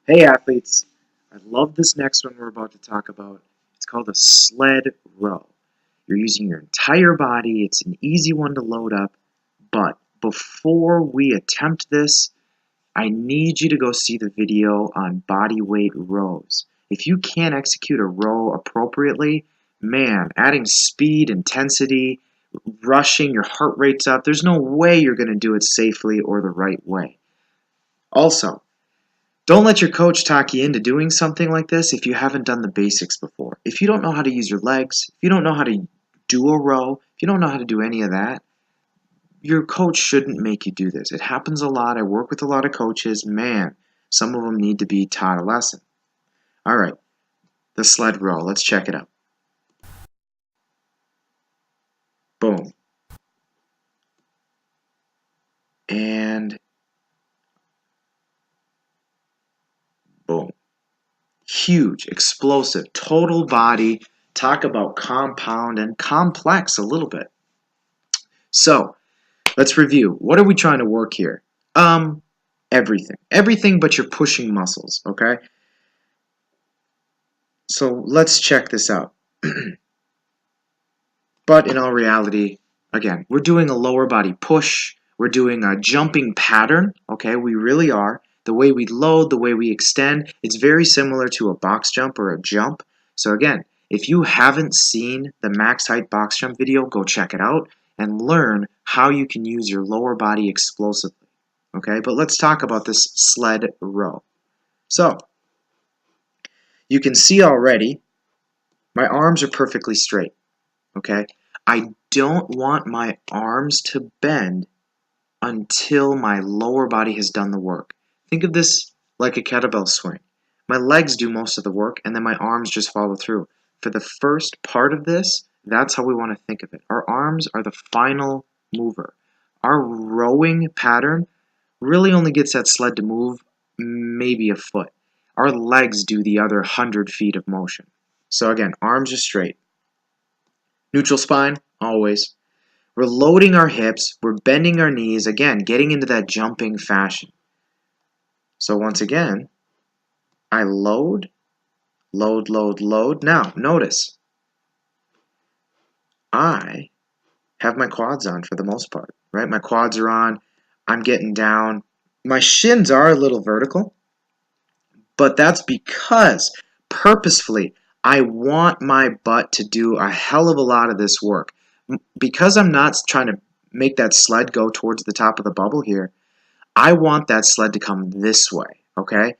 Hey athletes, I love this next one we're about to talk about. It's called a sled row. You're using your entire body, it's an easy one to load up, but before we attempt this, I need you to go see the video on body weight rows. If you can't execute a row appropriately, man, adding speed, intensity, rushing, your heart rate's up, there's no way you're going to do it safely or the right way. Also, don't let your coach talk you into doing something like this if you haven't done the basics before. If you don't know how to use your legs, if you don't know how to do a row, if you don't know how to do any of that, your coach shouldn't make you do this. It happens a lot. I work with a lot of coaches. Man, some of them need to be taught a lesson. All right, the sled row. Let's check it out. Boom. And boom. Huge, explosive, total body. Talk about compound and complex a little bit. So, let's review. What are we trying to work here? Everything. Everything but your pushing muscles, okay? So let's check this out. But in all reality, again, we're doing a lower body push. We're doing a jumping pattern, okay? We really are. The way we load, the way we extend, it's very similar to a box jump or a jump. So again, if you haven't seen the max height box jump video, go check it out and learn how you can use your lower body explosively. Okay, but let's talk about this sled row. So, you can see already, my arms are perfectly straight. Okay, I don't want my arms to bend until my lower body has done the work. Think of this like a kettlebell swing. My legs do most of the work, and then my arms just follow through. For the first part of this, that's how we want to think of it. Our arms are the final mover. Our rowing pattern really only gets that sled to move maybe a foot. Our legs do the other 100 feet of motion. So again, arms are straight. Neutral spine, always. We're loading our hips, we're bending our knees, again, getting into that jumping fashion. So once again, I load, load, load, load. Now, notice, I have my quads on for the most part, right? My quads are on, I'm getting down. My shins are a little vertical, but that's because purposefully I want my butt to do a hell of a lot of this work. Because I'm not trying to make that sled go towards the top of the bubble here, I want that sled to come this way, okay?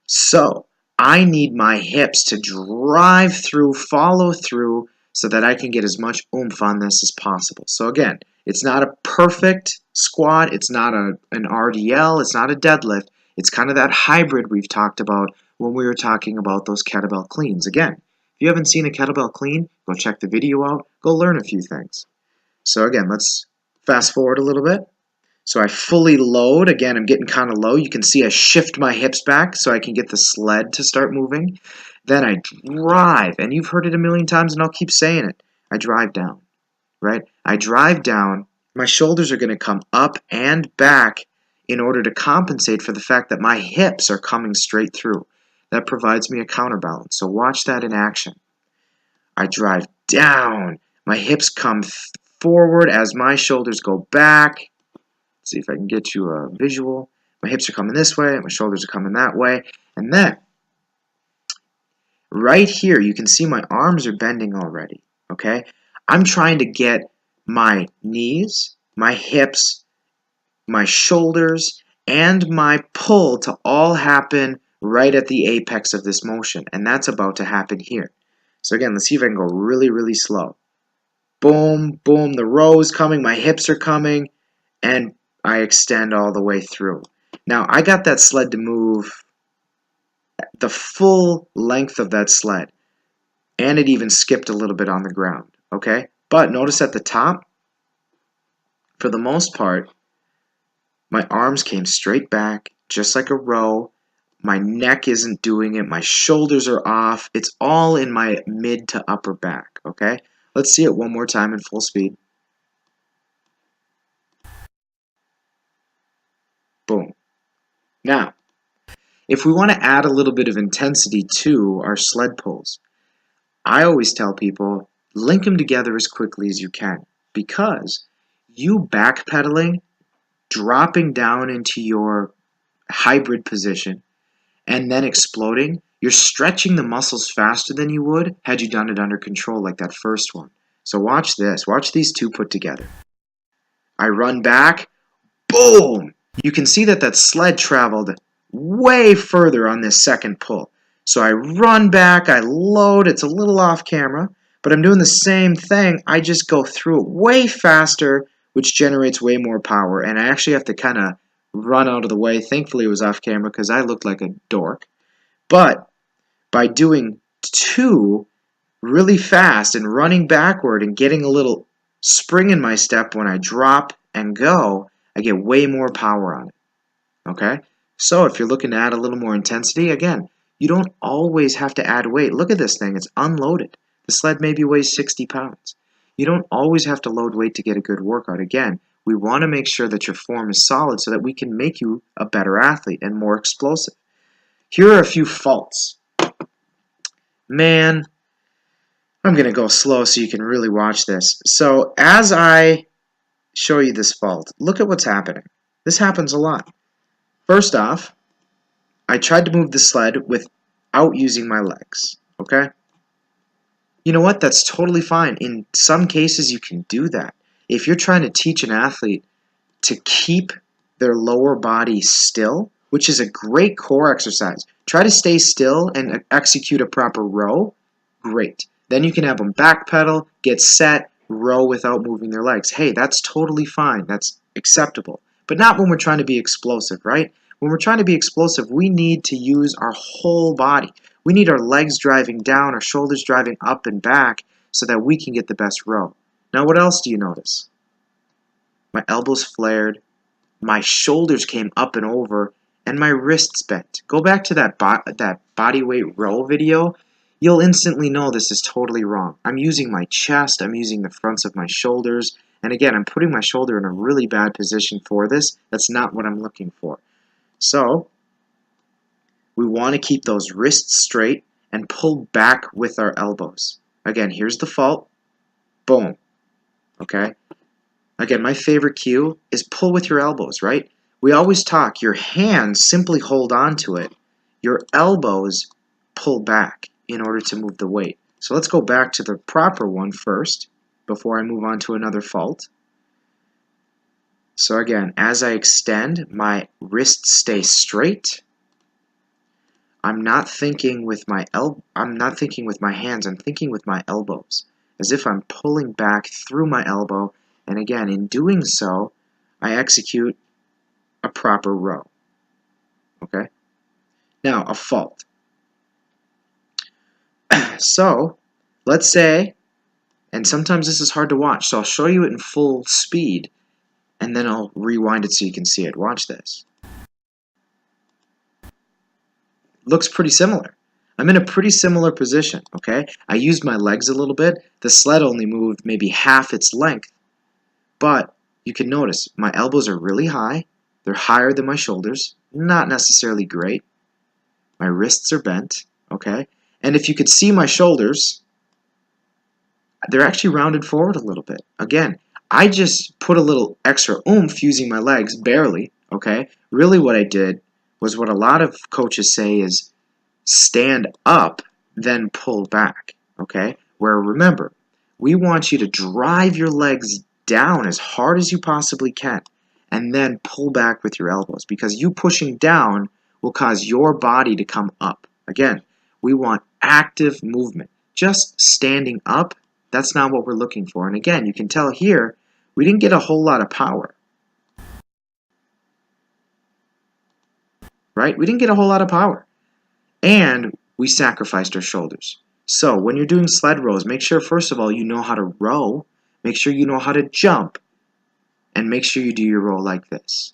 So I need my hips to drive through, follow through, so that I can get as much oomph on this as possible. So again, it's not a perfect squat, it's not an RDL, it's not a deadlift, it's kind of that hybrid we've talked about when we were talking about those kettlebell cleans. Again, if you haven't seen a kettlebell clean, go check the video out, go learn a few things. So again, let's fast forward a little bit. So I fully load. Again, I'm getting kind of low. You can see I shift my hips back so I can get the sled to start moving. Then I drive, and you've heard it a million times, and I'll keep saying it. I drive down, right? I drive down. My shoulders are going to come up and back in order to compensate for the fact that my hips are coming straight through. That provides me a counterbalance. So watch that in action. I drive down. My hips come forward as my shoulders go back. See if I can get you a visual. My hips are coming this way, my shoulders are coming that way, and then right here you can see my arms are bending already, okay? I'm trying to get my knees, my hips, my shoulders, and my pull to all happen right at the apex of this motion, and that's about to happen here. So again, let's see if I can go really, really slow. Boom, boom, the row is coming, my hips are coming, and I extend all the way through. Now, I got that sled to move the full length of that sled, and it even skipped a little bit on the ground, okay? But notice at the top, for the most part, my arms came straight back, just like a row. My neck isn't doing it. My shoulders are off. It's all in my mid to upper back, okay? Let's see it one more time in full speed. Boom. Now, if we want to add a little bit of intensity to our sled pulls, I always tell people, link them together as quickly as you can, because you backpedaling, dropping down into your hybrid position, and then exploding, you're stretching the muscles faster than you would had you done it under control like that first one. So watch this. Watch these two put together. I run back. Boom! You can see that that sled traveled way further on this second pull. So I run back, I load, it's a little off camera, but I'm doing the same thing. I just go through it way faster, which generates way more power, and I actually have to kind of run out of the way. Thankfully it was off camera because I looked like a dork. But by doing two really fast and running backward and getting a little spring in my step when I drop and go, I get way more power on it. Okay? So if you're looking to add a little more intensity, again, you don't always have to add weight. Look at this thing. It's unloaded. The sled maybe weighs 60 pounds. You don't always have to load weight to get a good workout. Again, we want to make sure that your form is solid so that we can make you a better athlete and more explosive. Here are a few faults. Man, I'm going to go slow so you can really watch this. So as I show you this fault, look at what's happening. This happens a lot. First off, I tried to move the sled without using my legs, okay? You know what? That's totally fine. In some cases, you can do that. If you're trying to teach an athlete to keep their lower body still, which is a great core exercise, try to stay still and execute a proper row, great. Then you can have them backpedal, get set, row without moving their legs. Hey, that's totally fine. That's acceptable. But not when we're trying to be explosive, right? When we're trying to be explosive, we need to use our whole body. We need our legs driving down, our shoulders driving up and back so that we can get the best row. Now, what else do you notice? My elbows flared, my shoulders came up and over, and my wrists bent. Go back to that body weight row video. You'll instantly know this is totally wrong. I'm using my chest, I'm using the fronts of my shoulders, and again, I'm putting my shoulder in a really bad position for this. That's not what I'm looking for. So, we want to keep those wrists straight and pull back with our elbows. Again, here's the fault. Boom. Okay? Again, my favorite cue is pull with your elbows, right? We always talk, your hands simply hold on to it. Your elbows pull back in order to move the weight. So let's go back to the proper one first before I move on to another fault. So again, as I extend, my wrists stay straight. I'm not thinking with my hands, I'm thinking with my elbows, as if I'm pulling back through my elbow, and again, in doing so, I execute a proper row. Okay? Now, a fault. So, let's say, and sometimes this is hard to watch, so I'll show you it in full speed, and then I'll rewind it so you can see it. Watch this. Looks pretty similar. I'm in a pretty similar position, okay? I used my legs a little bit. The sled only moved maybe half its length. But you can notice my elbows are really high. They're higher than my shoulders. Not necessarily great. My wrists are bent, okay? And if you could see my shoulders, they're actually rounded forward a little bit. Again, I just put a little extra oomph using my legs, barely, okay? Really what I did was what a lot of coaches say is stand up, then pull back, okay? Where remember, we want you to drive your legs down as hard as you possibly can and then pull back with your elbows, because you pushing down will cause your body to come up. Again, we want active movement. Just standing up, that's not what we're looking for. And again, you can tell here, we didn't get a whole lot of power. Right? We didn't get a whole lot of power. And we sacrificed our shoulders. So when you're doing sled rows, make sure, first of all, you know how to row. Make sure you know how to jump. And make sure you do your row like this.